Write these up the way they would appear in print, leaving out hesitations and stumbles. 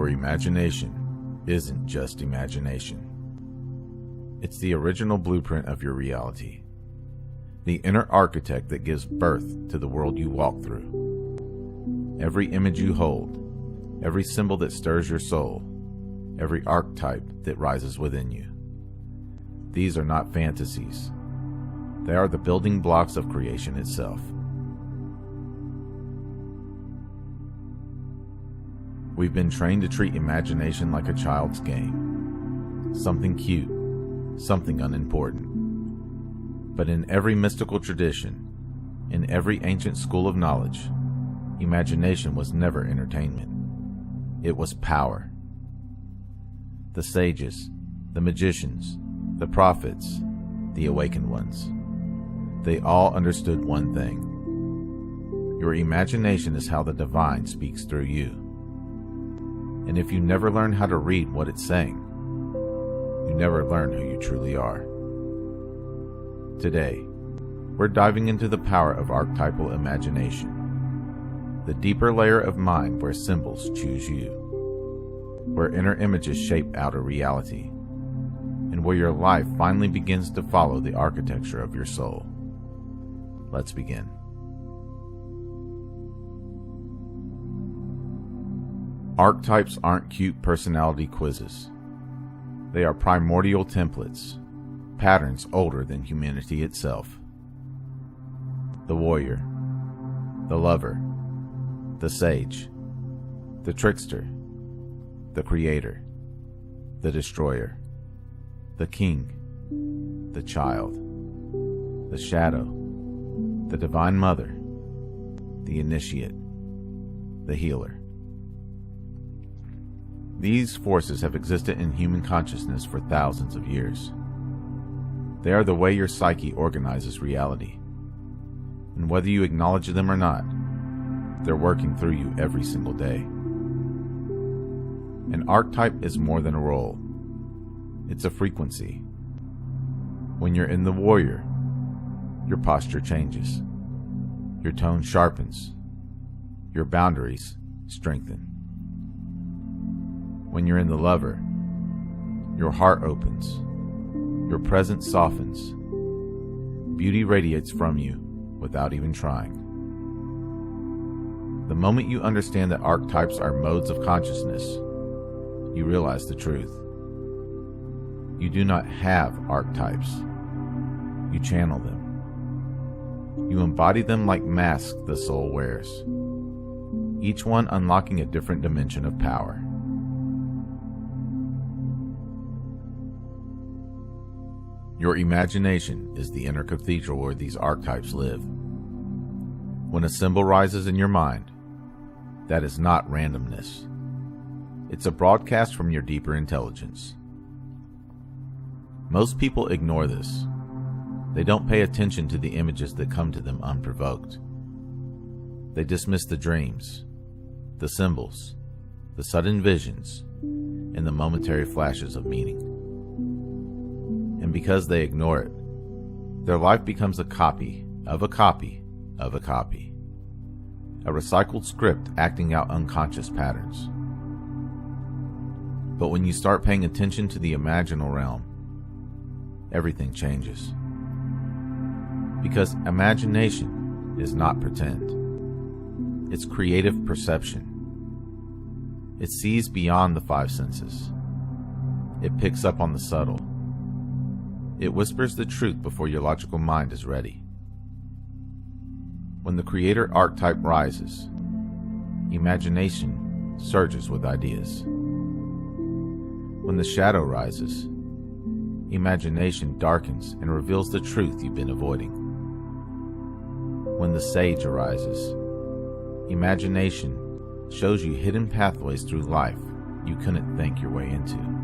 Your imagination isn't just imagination. It's the original blueprint of your reality. The inner architect that gives birth to the world you walk through. Every image you hold, every symbol that stirs your soul, every archetype that rises within you. These are not fantasies. They are the building blocks of creation itself. We've been trained to treat imagination like a child's game. Something cute, something unimportant. But in every mystical tradition, in every ancient school of knowledge, imagination was never entertainment. It was power. The sages, the magicians, the prophets, the awakened ones, they all understood one thing. Your imagination is how the divine speaks through you. And if you never learn how to read what it's saying, you never learn who you truly are. Today, we're diving into the power of archetypal imagination, the deeper layer of mind where symbols choose you, where inner images shape outer reality, and where your life finally begins to follow the architecture of your soul. Let's begin. Archetypes aren't cute personality quizzes. They are primordial templates, patterns older than humanity itself. The warrior, the lover, the sage, the trickster, the creator, the destroyer, the king, the child, the shadow, the divine mother, the initiate, the healer. These forces have existed in human consciousness for thousands of years. They are the way your psyche organizes reality. And whether you acknowledge them or not, they're working through you every single day. An archetype is more than a role. It's a frequency. When you're in the warrior, your posture changes. Your tone sharpens. Your boundaries strengthen. When you're in the lover, your heart opens, your presence softens, beauty radiates from you without even trying. The moment you understand that archetypes are modes of consciousness, you realize the truth. You do not have archetypes. You channel them. You embody them like masks the soul wears, each one unlocking a different dimension of power. Your imagination is the inner cathedral where these archetypes live. When a symbol rises in your mind, that is not randomness. It's a broadcast from your deeper intelligence. Most people ignore this. They don't pay attention to the images that come to them unprovoked. They dismiss the dreams, the symbols, the sudden visions, and the momentary flashes of meaning. And because they ignore it, their life becomes a copy of a copy of a copy. A recycled script acting out unconscious patterns. But when you start paying attention to the imaginal realm, everything changes. Because imagination is not pretend. It's creative perception. It sees beyond the five senses. It picks up on the subtle. It whispers the truth before your logical mind is ready. When the creator archetype rises, imagination surges with ideas. When the shadow rises, imagination darkens and reveals the truth you've been avoiding. When the sage arises, imagination shows you hidden pathways through life you couldn't think your way into.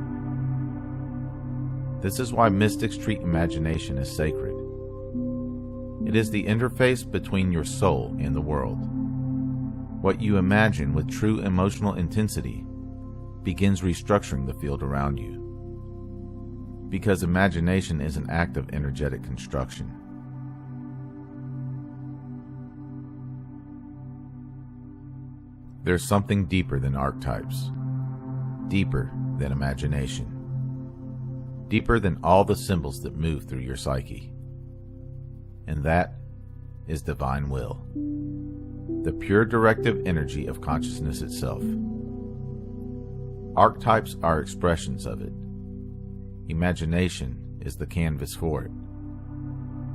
This is why mystics treat imagination as sacred. It is the interface between your soul and the world. What you imagine with true emotional intensity begins restructuring the field around you. Because imagination is an act of energetic construction. There's something deeper than archetypes. deeper than imagination, deeper than all the symbols that move through your psyche. And that is divine will, the pure directive energy of consciousness itself. Archetypes are expressions of it. Imagination is the canvas for it.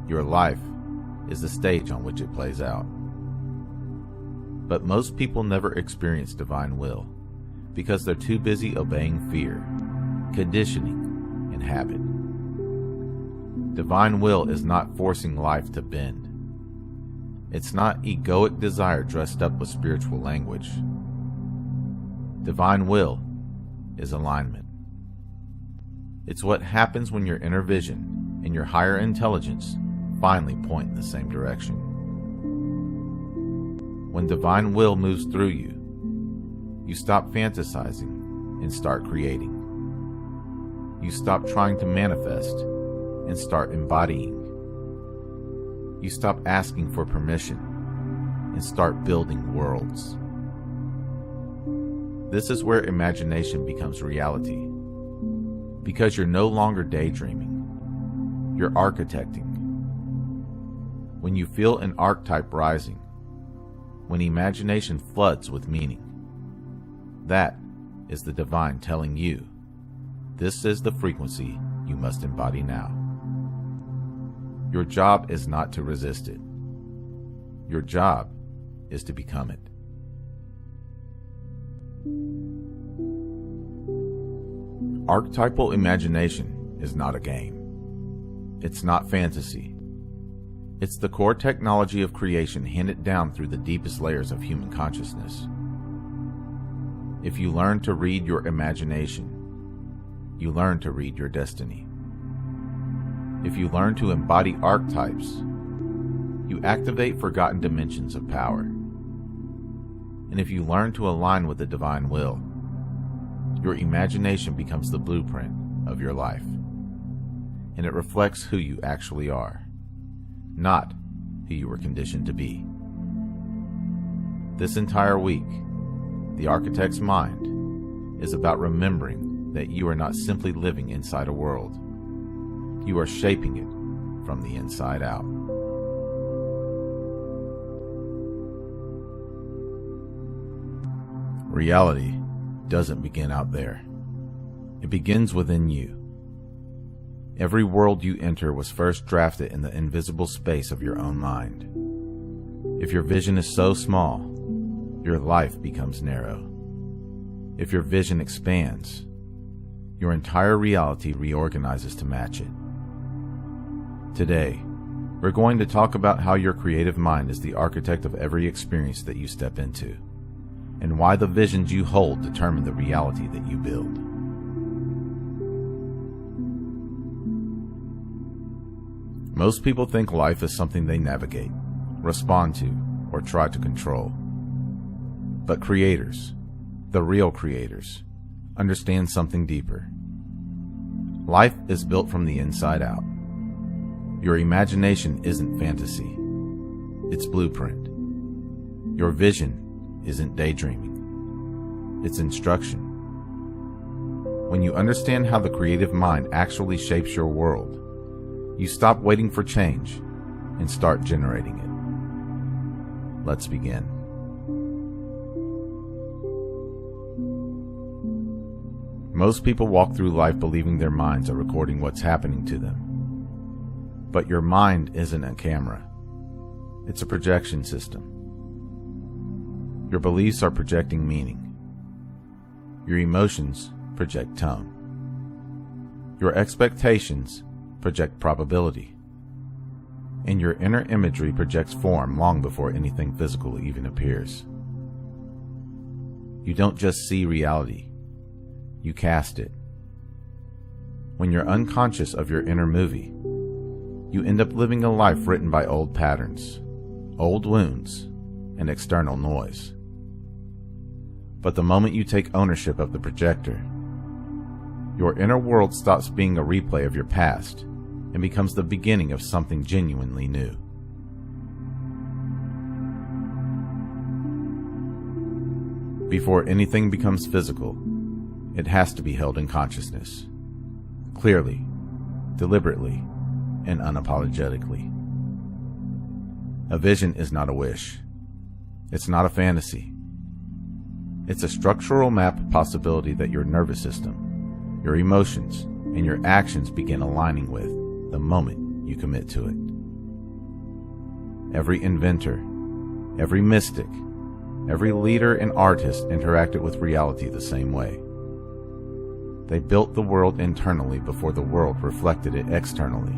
Your life is the stage on which it plays out. But most people never experience divine will because they're too busy obeying fear, conditioning, and habit. Divine will is not forcing life to bend. It's not egoic desire dressed up with spiritual language. Divine will is alignment. It's what happens when your inner vision and your higher intelligence finally point in the same direction. When divine will moves through you, you stop fantasizing and start creating. You stop trying to manifest and start embodying. You stop asking for permission and start building worlds. This is where imagination becomes reality, because you're no longer daydreaming, you're architecting. When you feel an archetype rising, when imagination floods with meaning, that is the divine telling you, this is the frequency you must embody now. Your job is not to resist it. Your job is to become it. Archetypal imagination is not a game. It's not fantasy. It's the core technology of creation handed down through the deepest layers of human consciousness. If you learn to read your imagination, you learn to read your destiny. If you learn to embody archetypes, you activate forgotten dimensions of power. And if you learn to align with the divine will, your imagination becomes the blueprint of your life. And it reflects who you actually are, not who you were conditioned to be. This entire week, the architect's mind is about remembering that you are not simply living inside a world. You are shaping it from the inside out. Reality doesn't begin out there. It begins within you. Every world you enter was first drafted in the invisible space of your own mind. If your vision is so small, your life becomes narrow. If your vision expands, your entire reality reorganizes to match it. Today, we're going to talk about how your creative mind is the architect of every experience that you step into, and why the visions you hold determine the reality that you build. Most people think life is something they navigate, respond to, or try to control. But creators, the real creators, understand something deeper. Life is built from the inside out. Your imagination isn't fantasy. It's blueprint. Your vision isn't daydreaming. It's instruction. When you understand how the creative mind actually shapes your world, you stop waiting for change and start generating it. Let's begin. Most people walk through life believing their minds are recording what's happening to them. But your mind isn't a camera. It's a projection system. Your beliefs are projecting meaning. Your emotions project tone. Your expectations project probability. And your inner imagery projects form long before anything physical even appears. You don't just see reality. You cast it. When you're unconscious of your inner movie, you end up living a life written by old patterns, old wounds, and external noise. But the moment you take ownership of the projector, your inner world stops being a replay of your past and becomes the beginning of something genuinely new. Before anything becomes physical, It has to be held in consciousness, clearly, deliberately, and unapologetically. A vision is not a wish. It's not a fantasy. It's a structural map of possibility that your nervous system, your emotions, and your actions begin aligning with the moment you commit to it. Every inventor, every mystic, every leader and artist interacted with reality the same way. They built the world internally before the world reflected it externally.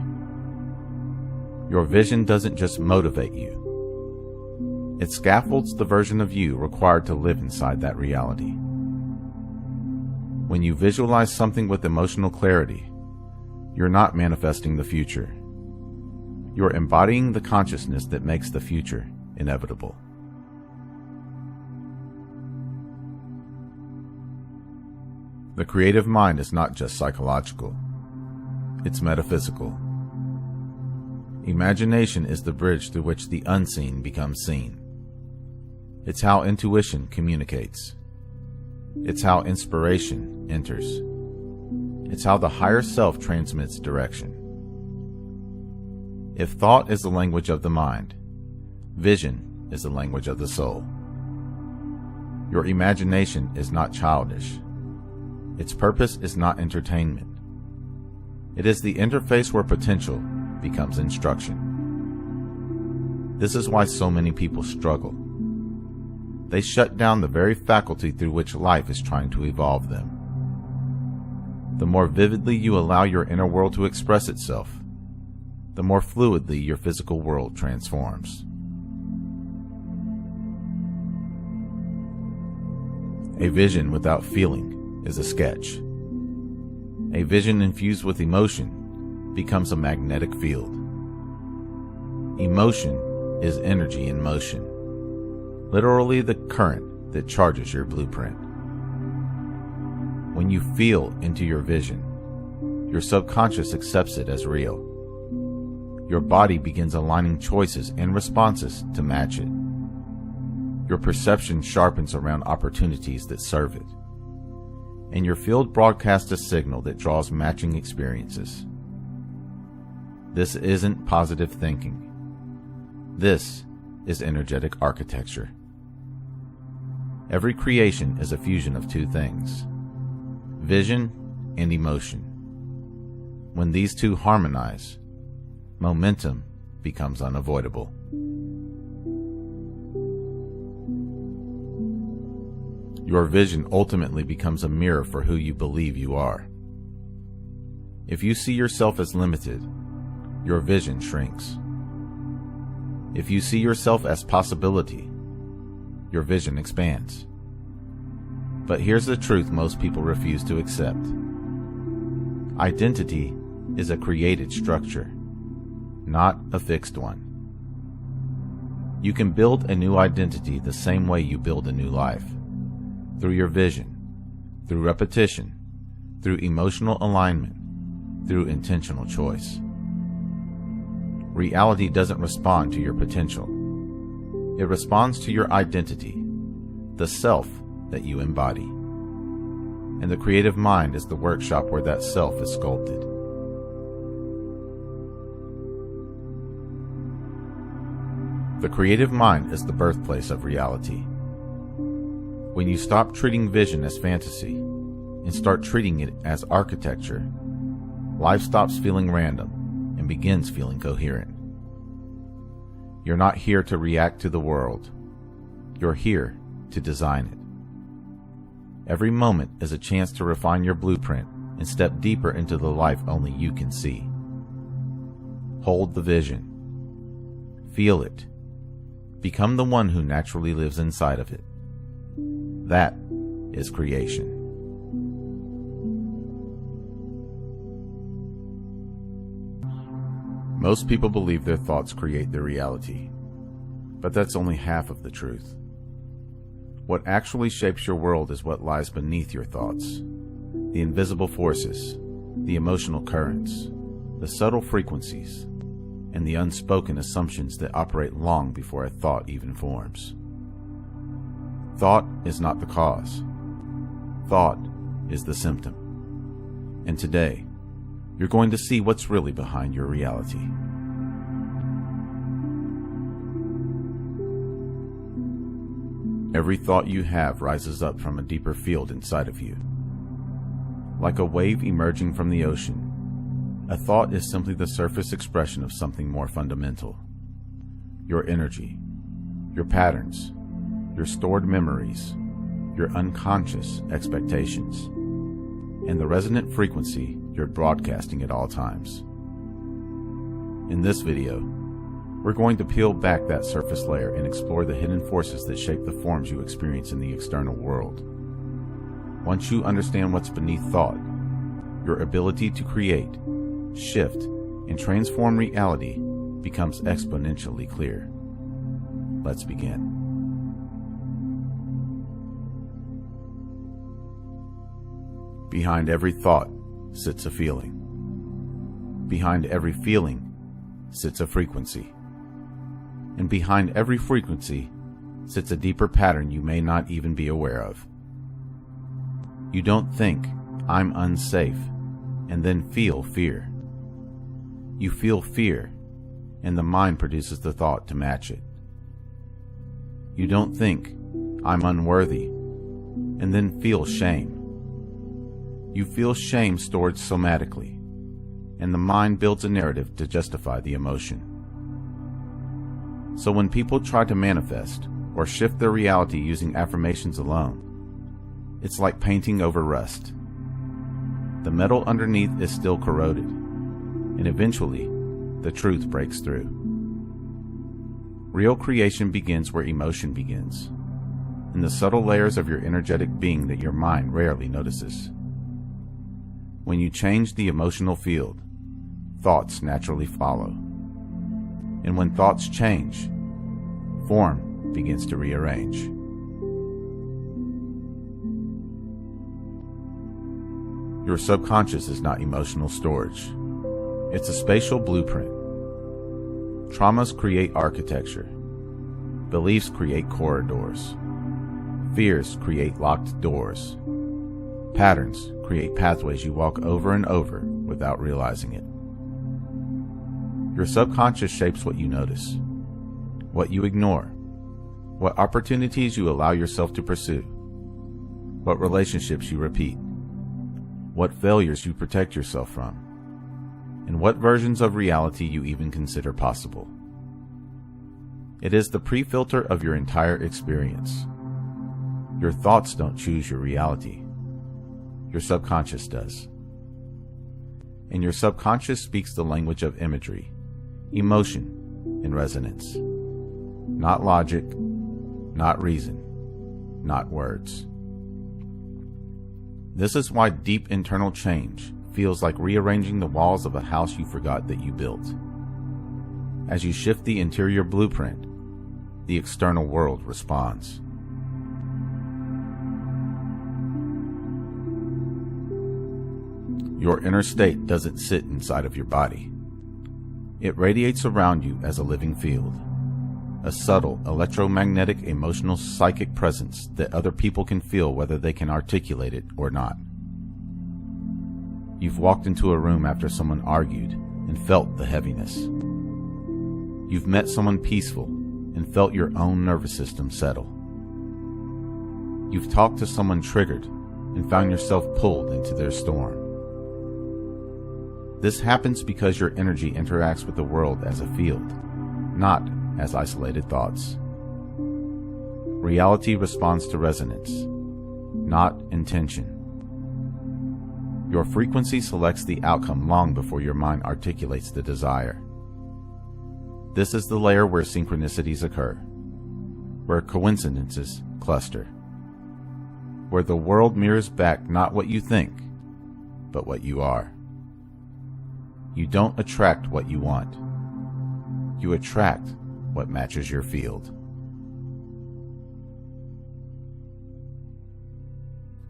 Your vision doesn't just motivate you. It scaffolds the version of you required to live inside that reality. When you visualize something with emotional clarity, you're not manifesting the future. You're embodying the consciousness that makes the future inevitable. The creative mind is not just psychological. It's metaphysical. Imagination is the bridge through which the unseen becomes seen. It's how intuition communicates. It's how inspiration enters. It's how the higher self transmits direction. If thought is the language of the mind, vision is the language of the soul. Your imagination is not childish. Its purpose is not entertainment. It is the interface where potential becomes instruction. This is why so many people struggle. They shut down the very faculty through which life is trying to evolve them. The more vividly you allow your inner world to express itself, the more fluidly your physical world transforms. A vision without feeling is a sketch. A vision infused with emotion becomes a magnetic field. Emotion is energy in motion, literally the current that charges your blueprint. When you feel into your vision, your subconscious accepts it as real. Your body begins aligning choices and responses to match it. Your perception sharpens around opportunities that serve it. And your field broadcasts a signal that draws matching experiences. This isn't positive thinking. This is energetic architecture. Every creation is a fusion of two things: vision and emotion. When these two harmonize, momentum becomes unavoidable. Your vision ultimately becomes a mirror for who you believe you are. If you see yourself as limited, your vision shrinks. If you see yourself as possibility, your vision expands. But here's the truth most people refuse to accept. Identity is a created structure, not a fixed one. You can build a new identity the same way you build a new life. Through your vision, through repetition, through emotional alignment, through intentional choice. Reality doesn't respond to your potential. It responds to your identity, the self that you embody. And the creative mind is the workshop where that self is sculpted. The creative mind is the birthplace of reality. When you stop treating vision as fantasy and start treating it as architecture, life stops feeling random and begins feeling coherent. You're not here to react to the world. You're here to design it. Every moment is a chance to refine your blueprint and step deeper into the life only you can see. Hold the vision. Feel it. Become the one who naturally lives inside of it. That is creation. Most people believe their thoughts create their reality, but that's only half of the truth. What actually shapes your world is what lies beneath your thoughts. The invisible forces, the emotional currents, the subtle frequencies, and the unspoken assumptions that operate long before a thought even forms. Thought is not the cause. Thought is the symptom. And today, you're going to see what's really behind your reality. Every thought you have rises up from a deeper field inside of you. Like a wave emerging from the ocean, a thought is simply the surface expression of something more fundamental. Your energy, your patterns, your stored memories, your unconscious expectations, and the resonant frequency you're broadcasting at all times. In this video, we're going to peel back that surface layer and explore the hidden forces that shape the forms you experience in the external world. Once you understand what's beneath thought, your ability to create, shift, and transform reality becomes exponentially clear. Let's begin. Behind every thought sits a feeling. Behind every feeling sits a frequency. And behind every frequency sits a deeper pattern you may not even be aware of. You don't think, "I'm unsafe," and then feel fear. You feel fear, and the mind produces the thought to match it. You don't think, "I'm unworthy," and then feel shame. You feel shame stored somatically, and the mind builds a narrative to justify the emotion. So when people try to manifest or shift their reality using affirmations alone, it's like painting over rust. The metal underneath is still corroded, and eventually, the truth breaks through. Real creation begins where emotion begins, in the subtle layers of your energetic being that your mind rarely notices. When you change the emotional field, thoughts naturally follow. And when thoughts change, form begins to rearrange. Your subconscious is not emotional storage. It's a spatial blueprint. Traumas create architecture. Beliefs create corridors. Fears create locked doors. Patterns create pathways you walk over and over without realizing it. Your subconscious shapes what you notice, what you ignore, what opportunities you allow yourself to pursue, what relationships you repeat, what failures you protect yourself from, and what versions of reality you even consider possible. It is the pre-filter of your entire experience. Your thoughts don't choose your reality. Your subconscious does. And your subconscious speaks the language of imagery, emotion, and resonance. Not logic, not reason, not words. This is why deep internal change feels like rearranging the walls of a house you forgot that you built. As you shift the interior blueprint, the external world responds. Your inner state doesn't sit inside of your body. It radiates around you as a living field, a subtle electromagnetic emotional psychic presence that other people can feel whether they can articulate it or not. You've walked into a room after someone argued and felt the heaviness. You've met someone peaceful and felt your own nervous system settle. You've talked to someone triggered and found yourself pulled into their storm. This happens because your energy interacts with the world as a field, not as isolated thoughts. Reality responds to resonance, not intention. Your frequency selects the outcome long before your mind articulates the desire. This is the layer where synchronicities occur, where coincidences cluster, where the world mirrors back not what you think, but what you are. You don't attract what you want. You attract what matches your field.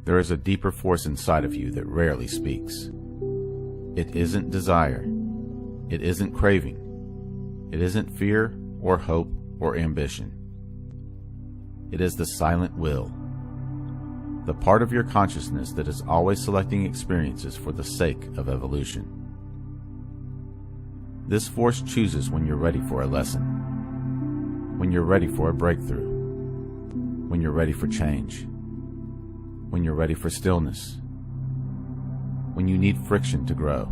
There is a deeper force inside of you that rarely speaks. It isn't desire. It isn't craving. It isn't fear or hope or ambition. It is the silent will. the part of your consciousness that is always selecting experiences for the sake of evolution. This force chooses when you're ready for a lesson, when you're ready for a breakthrough, when you're ready for change, when you're ready for stillness, when you need friction to grow,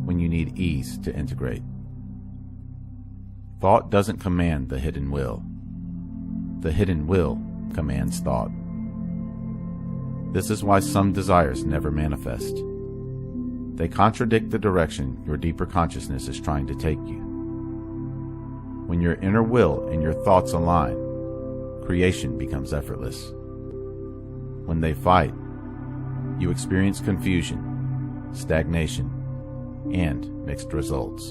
when you need ease to integrate. Thought doesn't command the hidden will. The hidden will commands thought. This is why some desires never manifest. They contradict the direction your deeper consciousness is trying to take you. When your inner will and your thoughts align, creation becomes effortless. When they fight, you experience confusion, stagnation, and mixed results.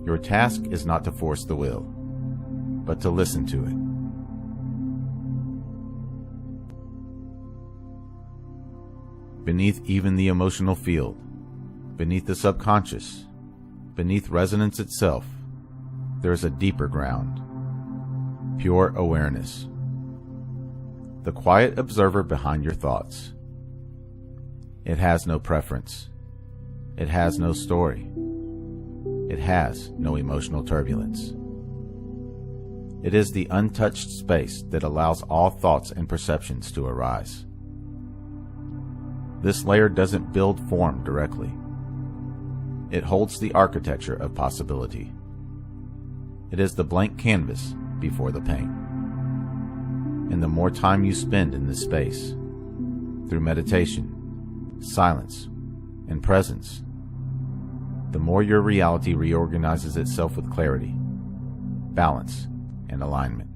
Your task is not to force the will, but to listen to it. Beneath even the emotional field, beneath the subconscious, beneath resonance itself, there is a deeper ground, pure awareness. The quiet observer behind your thoughts. It has no preference. It has no story. It has no emotional turbulence. It is the untouched space that allows all thoughts and perceptions to arise. This layer doesn't build form directly. It holds the architecture of possibility. It is the blank canvas before the paint. And the more time you spend in this space, through meditation, silence, and presence, the more your reality reorganizes itself with clarity, balance, and alignment.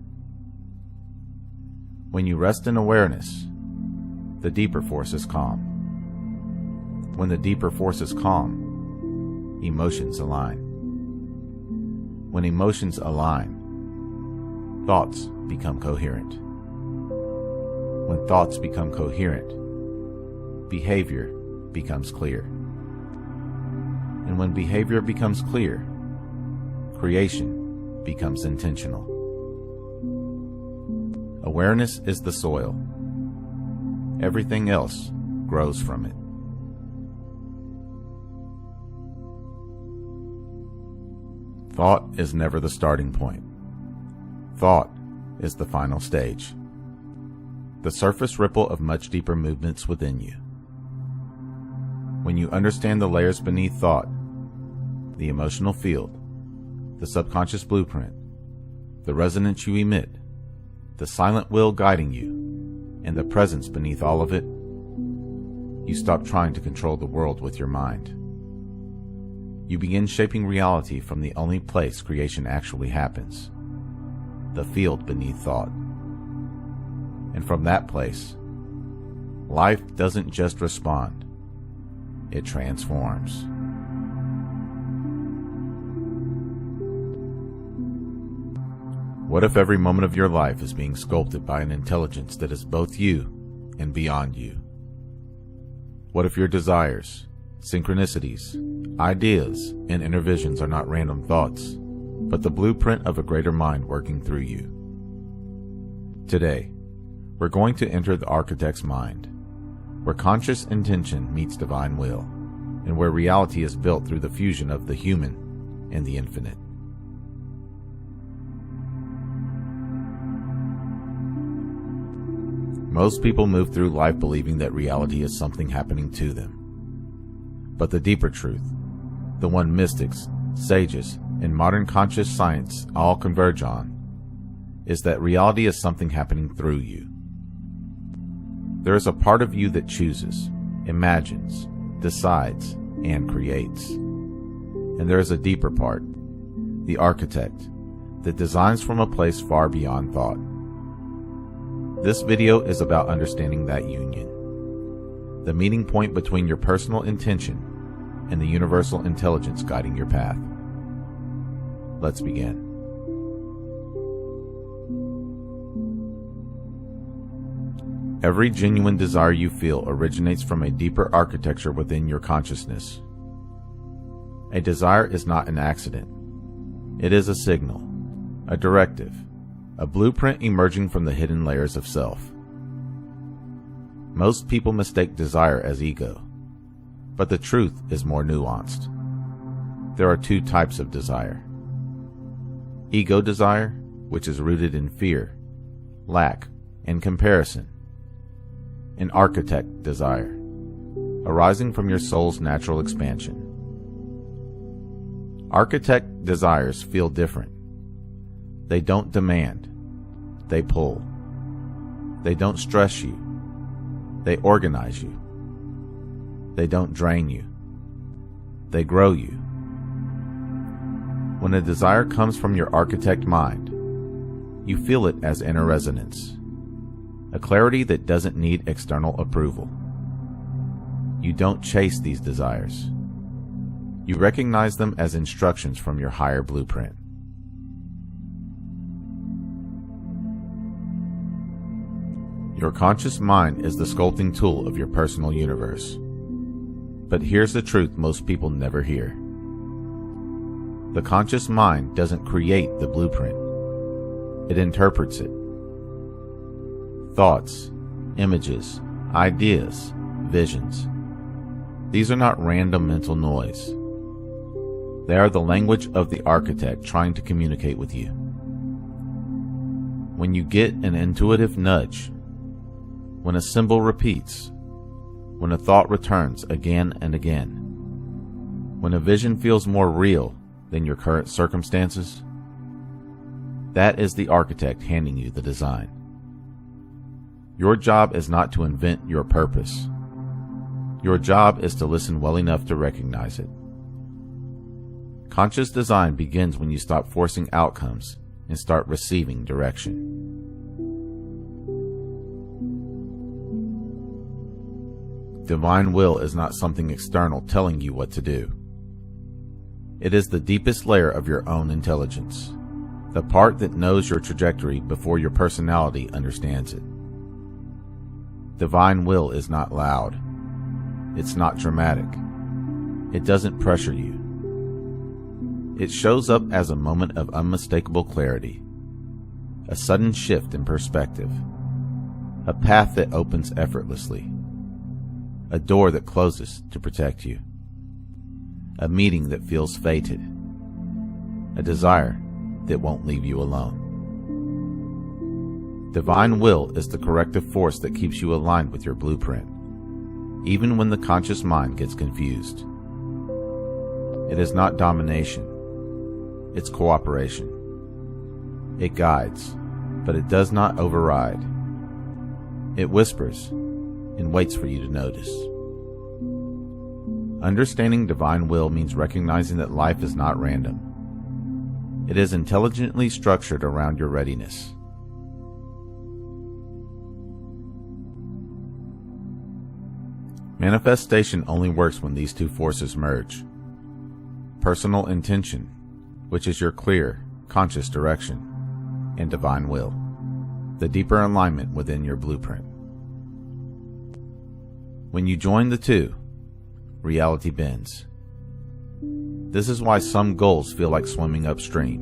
When you rest in awareness, the deeper force is calm. When the deeper force is calm, emotions align. When emotions align, thoughts become coherent. When thoughts become coherent, behavior becomes clear. And when behavior becomes clear, creation becomes intentional. Awareness is the soil. Everything else grows from it. Thought is never the starting point. Thought is the final stage, the surface ripple of much deeper movements within you. When you understand the layers beneath thought, the emotional field, the subconscious blueprint, the resonance you emit, the silent will guiding you, and the presence beneath all of it, you stop trying to control the world with your mind. You begin shaping reality from the only place creation actually happens, the field beneath thought. And from that place, life doesn't just respond, it transforms. What if every moment of your life is being sculpted by an intelligence that is both you and beyond you? What if your desires, synchronicities, ideas, and inner visions are not random thoughts, but the blueprint of a greater mind working through you? Today, we're going to enter the architect's mind, where conscious intention meets divine will, and where reality is built through the fusion of the human and the infinite. Most people move through life believing that reality is something happening to them. But the deeper truth, the one mystics, sages, and modern conscious science all converge on, is that reality is something happening through you. There is a part of you that chooses, imagines, decides, and creates. And there is a deeper part, the architect, that designs from a place far beyond thought. This video is about understanding that union, the meeting point between your personal intention and the universal intelligence guiding your path. Let's begin. Every genuine desire you feel originates from a deeper architecture within your consciousness. A desire is not an accident. It is a signal, a directive, a blueprint emerging from the hidden layers of self. Most people mistake desire as ego, but the truth is more nuanced. There are two types of desire. Ego desire, which is rooted in fear, lack, and comparison. And archetype desire, arising from your soul's natural expansion. Archetype desires feel different. They don't demand. They pull. They don't stress you. They organize you. They don't drain you. They grow you. When a desire comes from your architect mind, you feel it as inner resonance, a clarity that doesn't need external approval. You don't chase these desires. You recognize them as instructions from your higher blueprint. Your conscious mind is the sculpting tool of your personal universe. But here's the truth most people never hear. The conscious mind doesn't create the blueprint. It interprets it. Thoughts, images, ideas, visions. These are not random mental noise. They are the language of the architect trying to communicate with you. When you get an intuitive nudge, when a symbol repeats, when a thought returns again and again, when a vision feels more real than your current circumstances, that is the architect handing you the design. Your job is not to invent your purpose. Your job is to listen well enough to recognize it. Conscious design begins when you stop forcing outcomes and start receiving direction. Divine will is not something external telling you what to do. It is the deepest layer of your own intelligence, the part that knows your trajectory before your personality understands it. Divine will is not loud. It's not dramatic. It doesn't pressure you. It shows up as a moment of unmistakable clarity, a sudden shift in perspective, a path that opens effortlessly, a door that closes to protect you, a meeting that feels fated, a desire that won't leave you alone. Divine will is the corrective force that keeps you aligned with your blueprint, even when the conscious mind gets confused. It is not domination, it's cooperation. It guides, but it does not override. It whispers and waits for you to notice. Understanding divine will means recognizing that life is not random. It is intelligently structured around your readiness. Manifestation only works when these two forces merge. Personal intention, which is your clear, conscious direction, and divine will, the deeper alignment within your blueprint. When you join the two, reality bends. This is why some goals feel like swimming upstream,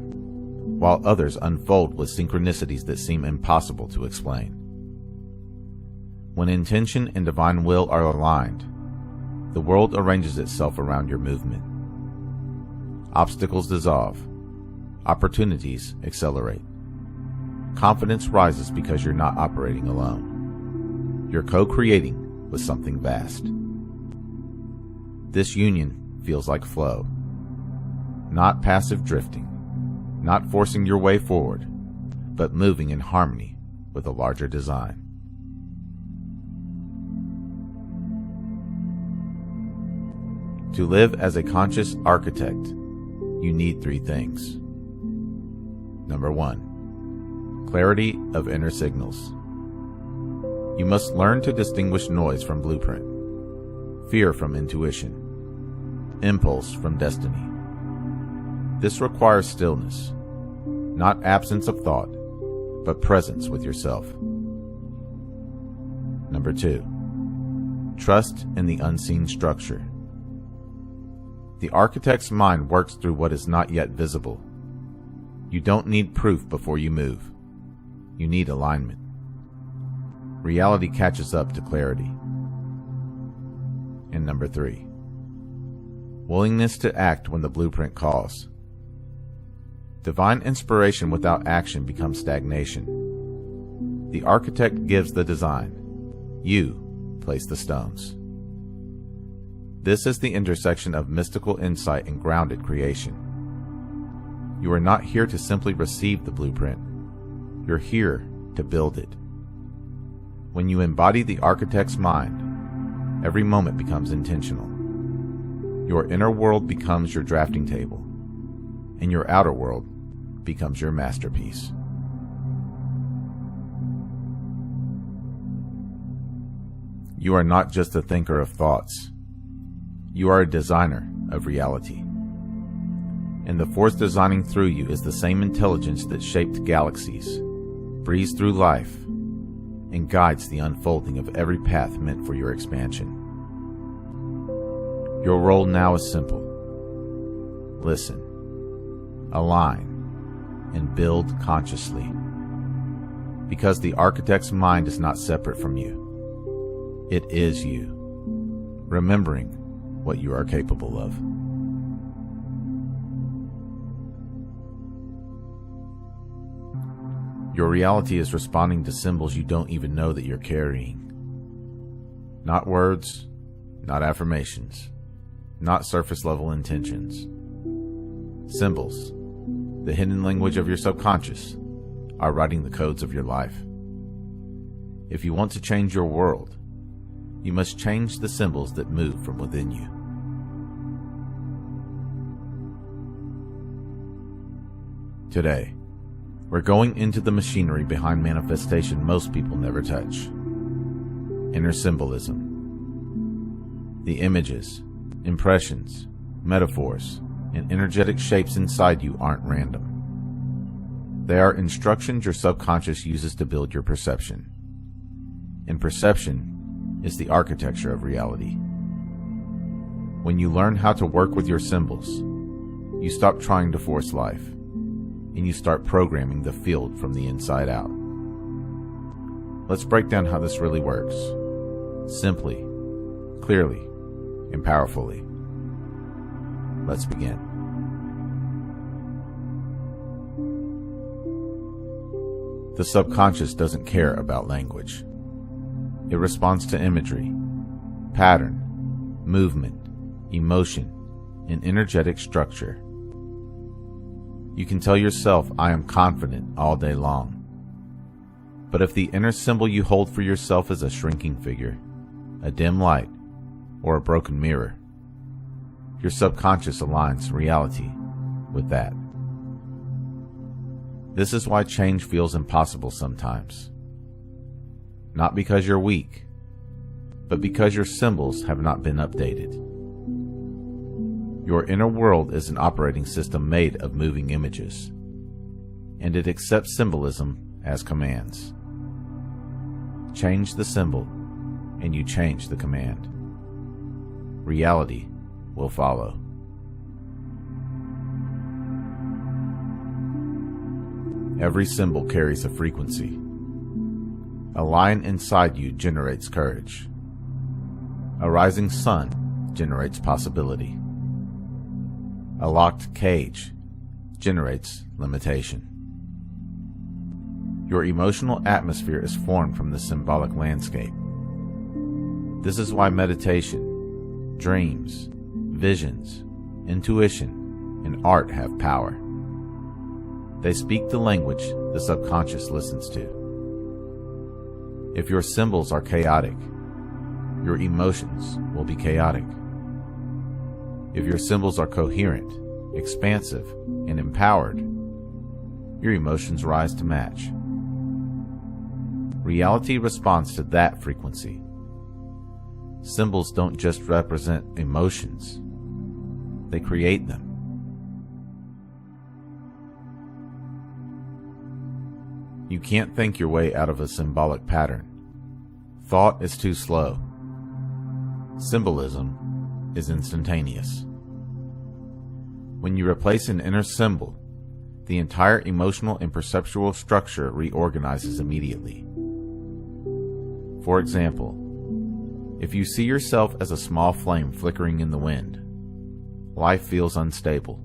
while others unfold with synchronicities that seem impossible to explain. When intention and divine will are aligned, the world arranges itself around your movement. Obstacles dissolve. Opportunities accelerate. Confidence rises because you're not operating alone. You're co-creating with something vast. This union feels like flow. Not passive drifting. Not forcing your way forward, but moving in harmony with a larger design. To live as a conscious architect, you need three things. Number 1, clarity of inner signals. You must learn to distinguish noise from blueprint, fear from intuition, impulse from destiny. This requires stillness, not absence of thought, but presence with yourself. Number 2, trust in the unseen structure. The architect's mind works through what is not yet visible. You don't need proof before you move. You need alignment. reality catches up to clarity. And number 3, willingness to act when the blueprint calls. Divine inspiration without action becomes stagnation. The architect gives the design. You place the stones. This is the intersection of mystical insight and grounded creation. You are not here to simply receive the blueprint. You're here to build it. When you embody the architect's mind, every moment becomes intentional. Your inner world becomes your drafting table, and your outer world becomes your masterpiece. You are not just a thinker of thoughts. You are a designer of reality. And the force designing through you is the same intelligence that shaped galaxies, breathes through life, and guides the unfolding of every path meant for your expansion. Your role now is simple. Listen, align, and build consciously. Because the architect's mind is not separate from you. It is you, remembering what you are capable of. Your reality is responding to symbols you don't even know that you're carrying. Not words, not affirmations, not surface-level intentions. Symbols, the hidden language of your subconscious, are writing the codes of your life. If you want to change your world, you must change the symbols that move from within you. Today, we're going into the machinery behind manifestation most people never touch. Inner symbolism. The images, impressions, metaphors, and energetic shapes inside you aren't random. They are instructions your subconscious uses to build your perception. And perception is the architecture of reality. When you learn how to work with your symbols, you stop trying to force life, and you start programming the field from the inside out. Let's break down how this really works. Simply, clearly, and powerfully. Let's begin. The subconscious doesn't care about language. It responds to imagery, pattern, movement, emotion, and energetic structure. You can tell yourself, "I am confident," all day long. But if the inner symbol you hold for yourself is a shrinking figure, a dim light, or a broken mirror, your subconscious aligns reality with that. This is why change feels impossible sometimes. Not because you're weak, but because your symbols have not been updated. Your inner world is an operating system made of moving images, and it accepts symbolism as commands. Change the symbol, and you change the command. Reality will follow. Every symbol carries a frequency. A lion inside you generates courage. A rising sun generates possibility. A locked cage generates limitation. Your emotional atmosphere is formed from the symbolic landscape. This is why meditation, dreams, visions, intuition, and art have power. They speak the language the subconscious listens to. If your symbols are chaotic, your emotions will be chaotic. If your symbols are coherent, expansive, and empowered, your emotions rise to match. Reality responds to that frequency. Symbols don't just represent emotions, they create them. You can't think your way out of a symbolic pattern. Thought is too slow. Symbolism is instantaneous. When you replace an inner symbol, the entire emotional and perceptual structure reorganizes immediately. For example, if you see yourself as a small flame flickering in the wind, life feels unstable.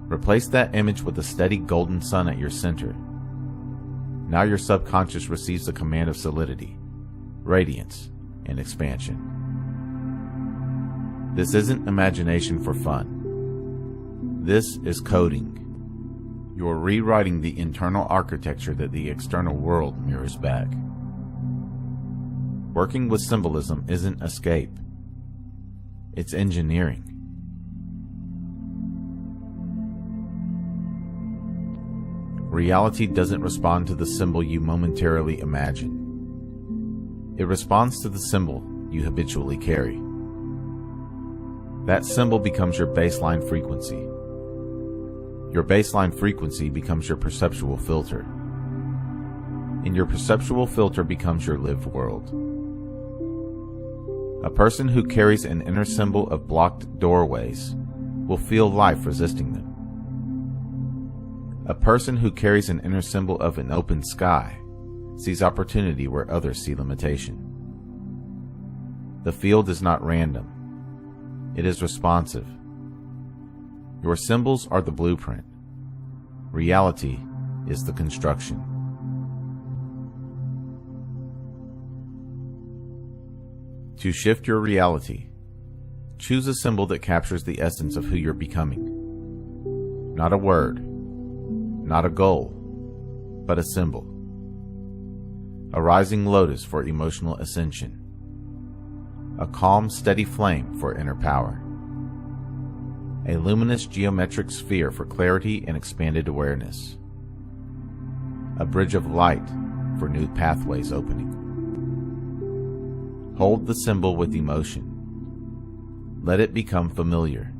Replace that image with a steady golden sun at your center. Now your subconscious receives the command of solidity, radiance, and expansion. This isn't imagination for fun. This is coding. You're rewriting the internal architecture that the external world mirrors back. Working with symbolism isn't escape. It's engineering. Reality doesn't respond to the symbol you momentarily imagine. It responds to the symbol you habitually carry. That symbol becomes your baseline frequency. Your baseline frequency becomes your perceptual filter. And your perceptual filter becomes your lived world. A person who carries an inner symbol of blocked doorways will feel life resisting them. A person who carries an inner symbol of an open sky sees opportunity where others see limitation. The field is not random. It is responsive. Your symbols are the blueprint. Reality is the construction. To shift your reality, choose a symbol that captures the essence of who you're becoming. Not a word, not a goal, but a symbol. A rising lotus for emotional ascension. A calm, steady flame for inner power. A luminous geometric sphere for clarity and expanded awareness. A bridge of light for new pathways opening. Hold the symbol with emotion. Let it become familiar.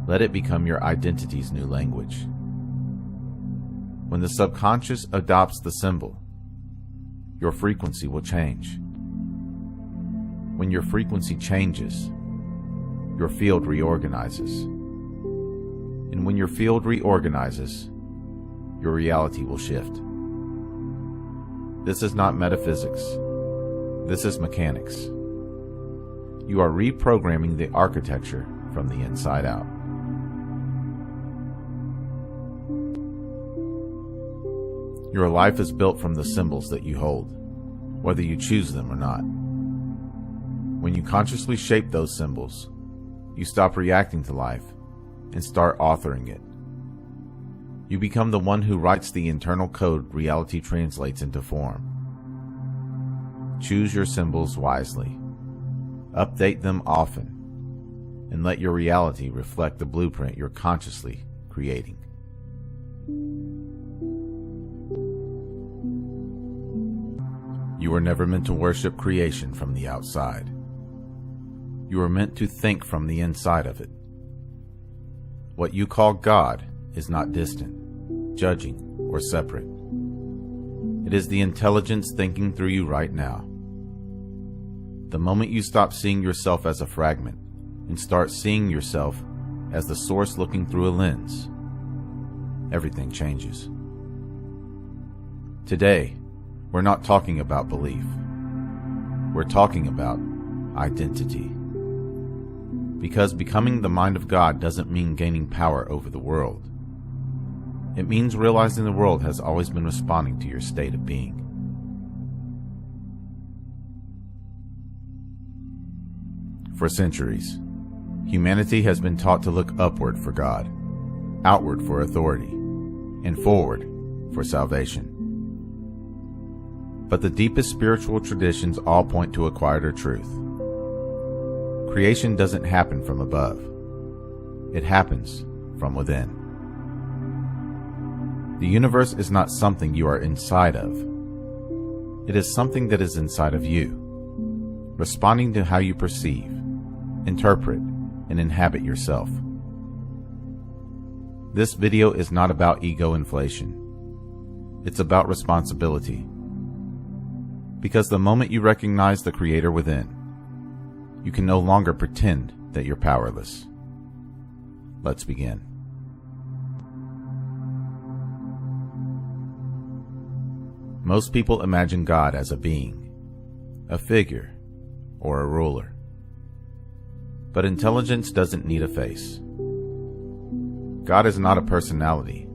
Let it become your identity's new language. When the subconscious adopts the symbol, your frequency will change. When your frequency changes, your field reorganizes. And when your field reorganizes, your reality will shift. This is not metaphysics. This is mechanics. You are reprogramming the architecture from the inside out. Your life is built from the symbols that you hold, whether you choose them or not. When you consciously shape those symbols, you stop reacting to life and start authoring it. You become the one who writes the internal code reality translates into form. Choose your symbols wisely. Update them often, and let your reality reflect the blueprint you're consciously creating. You were never meant to worship creation from the outside. You were meant to think from the inside of it. What you call God is not distant, judging, or separate. It is the intelligence thinking through you right now. The moment you stop seeing yourself as a fragment and start seeing yourself as the source looking through a lens, everything changes. Today, we're not talking about belief. We're talking about identity. Because becoming the mind of God doesn't mean gaining power over the world. It means realizing the world has always been responding to your state of being. For centuries, humanity has been taught to look upward for God, outward for authority, and forward for salvation. But the deepest spiritual traditions all point to a quieter truth. Creation doesn't happen from above. It happens from within. The universe is not something you are inside of. It is something that is inside of you, responding to how you perceive, interpret, and inhabit yourself. This video is not about ego inflation. It's about responsibility. Because the moment you recognize the Creator within, you can no longer pretend that you're powerless. Let's begin. Most people imagine God as a being, a figure, or a ruler. But intelligence doesn't need a face. God is not a personality.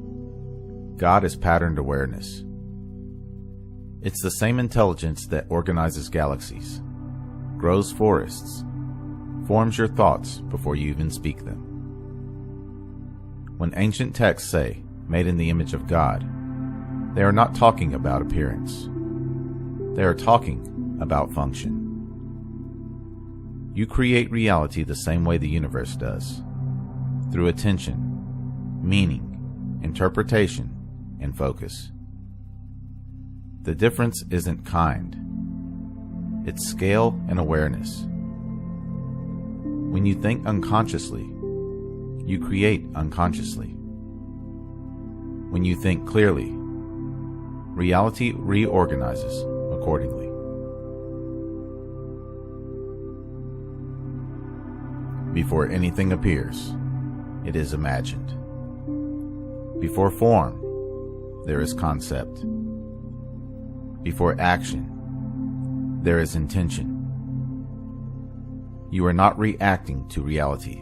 God is patterned awareness. It's the same intelligence that organizes galaxies, grows forests, forms your thoughts before you even speak them. When ancient texts say, "made in the image of God," they are not talking about appearance. They are talking about function. You create reality the same way the universe does, through attention, meaning, interpretation, and focus. The difference isn't kind. It's scale and awareness. When you think unconsciously, you create unconsciously. When you think clearly, reality reorganizes accordingly. Before anything appears, it is imagined. Before form, there is concept. Before action, there is intention. You are not reacting to reality.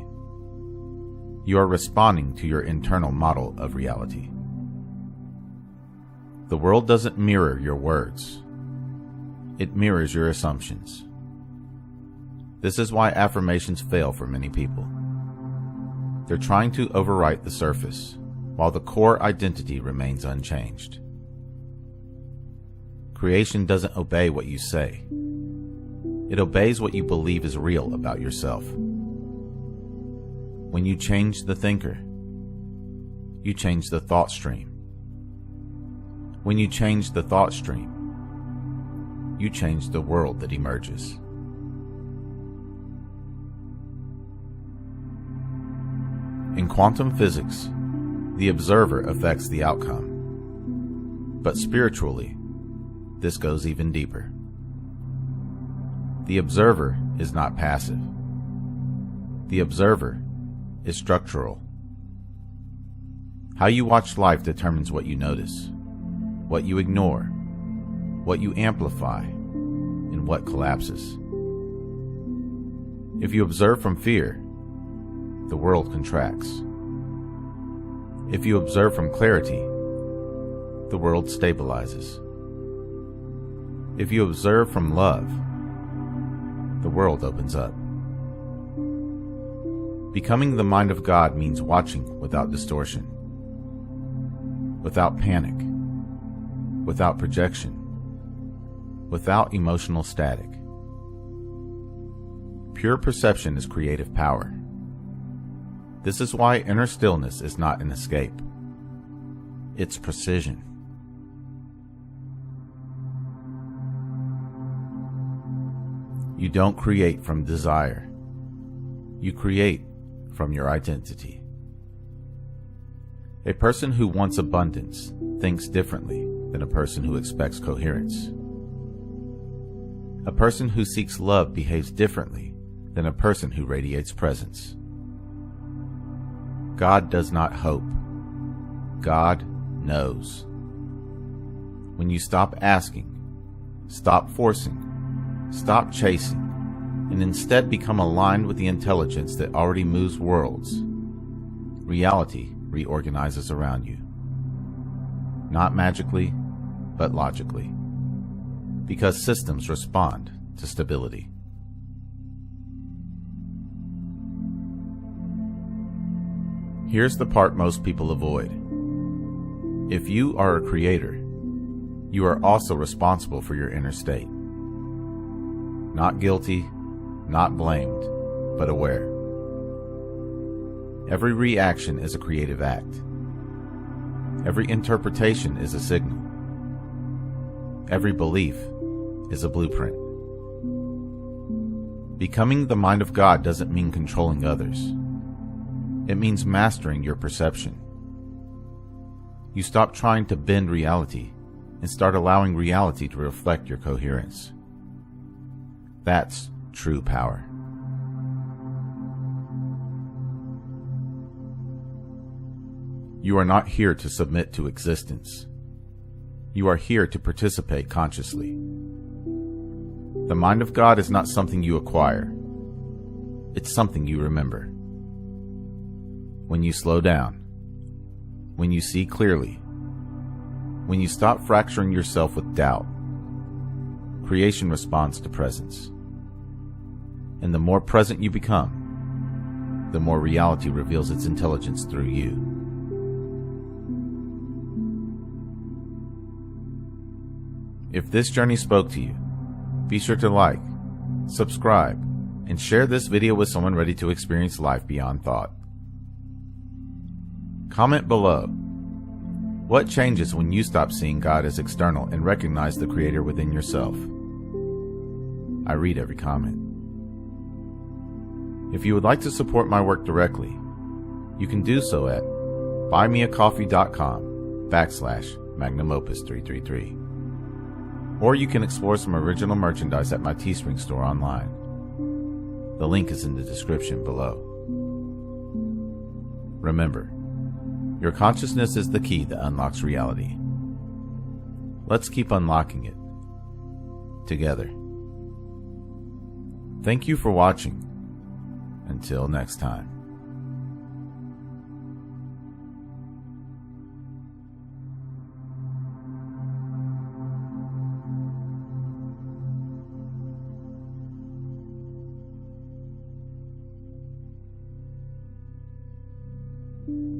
You are responding to your internal model of reality. The world doesn't mirror your words. It mirrors your assumptions. This is why affirmations fail for many people. They're trying to overwrite the surface, while the core identity remains unchanged. Creation doesn't obey what you say. It obeys what you believe is real about yourself. When you change the thinker, you change the thought stream. When you change the thought stream, you change the world that emerges. In quantum physics, the observer affects the outcome. But spiritually, this goes even deeper. The observer is not passive. The observer is structural. How you watch life determines what you notice, what you ignore, what you amplify, and what collapses. If you observe from fear, the world contracts. If you observe from clarity, the world stabilizes. If you observe from love, the world opens up. Becoming the mind of God means watching without distortion, without panic, without projection, without emotional static. Pure perception is creative power. This is why inner stillness is not an escape. It's precision. You don't create from desire. You create from your identity. A person who wants abundance thinks differently than a person who expects coherence. A person who seeks love behaves differently than a person who radiates presence. God does not hope. God knows. When you stop asking, stop forcing, stop chasing, and instead become aligned with the intelligence that already moves worlds, reality reorganizes around you. Not magically, but logically. Because systems respond to stability. Here's the part most people avoid. If you are a creator, you are also responsible for your inner state. Not guilty, not blamed, but aware. Every reaction is a creative act. Every interpretation is a signal. Every belief is a blueprint. Becoming the mind of God doesn't mean controlling others. It means mastering your perception. You stop trying to bend reality and start allowing reality to reflect your coherence. That's true power. You are not here to submit to existence. You are here to participate consciously. The mind of God is not something you acquire. It's something you remember. When you slow down, when you see clearly, when you stop fracturing yourself with doubt, creation responds to presence. And the more present you become, the more reality reveals its intelligence through you. If this journey spoke to you, be sure to like, subscribe, and share this video with someone ready to experience life beyond thought. Comment below. What changes when you stop seeing God as external and recognize the Creator within yourself? I read every comment. If you would like to support my work directly, you can do so at buymeacoffee.com/magnumopus333. Or you can explore some original merchandise at my Teespring store online. The link is in the description below. Remember, your consciousness is the key that unlocks reality. Let's keep unlocking it together. Thank you for watching. Until next time. Thank you.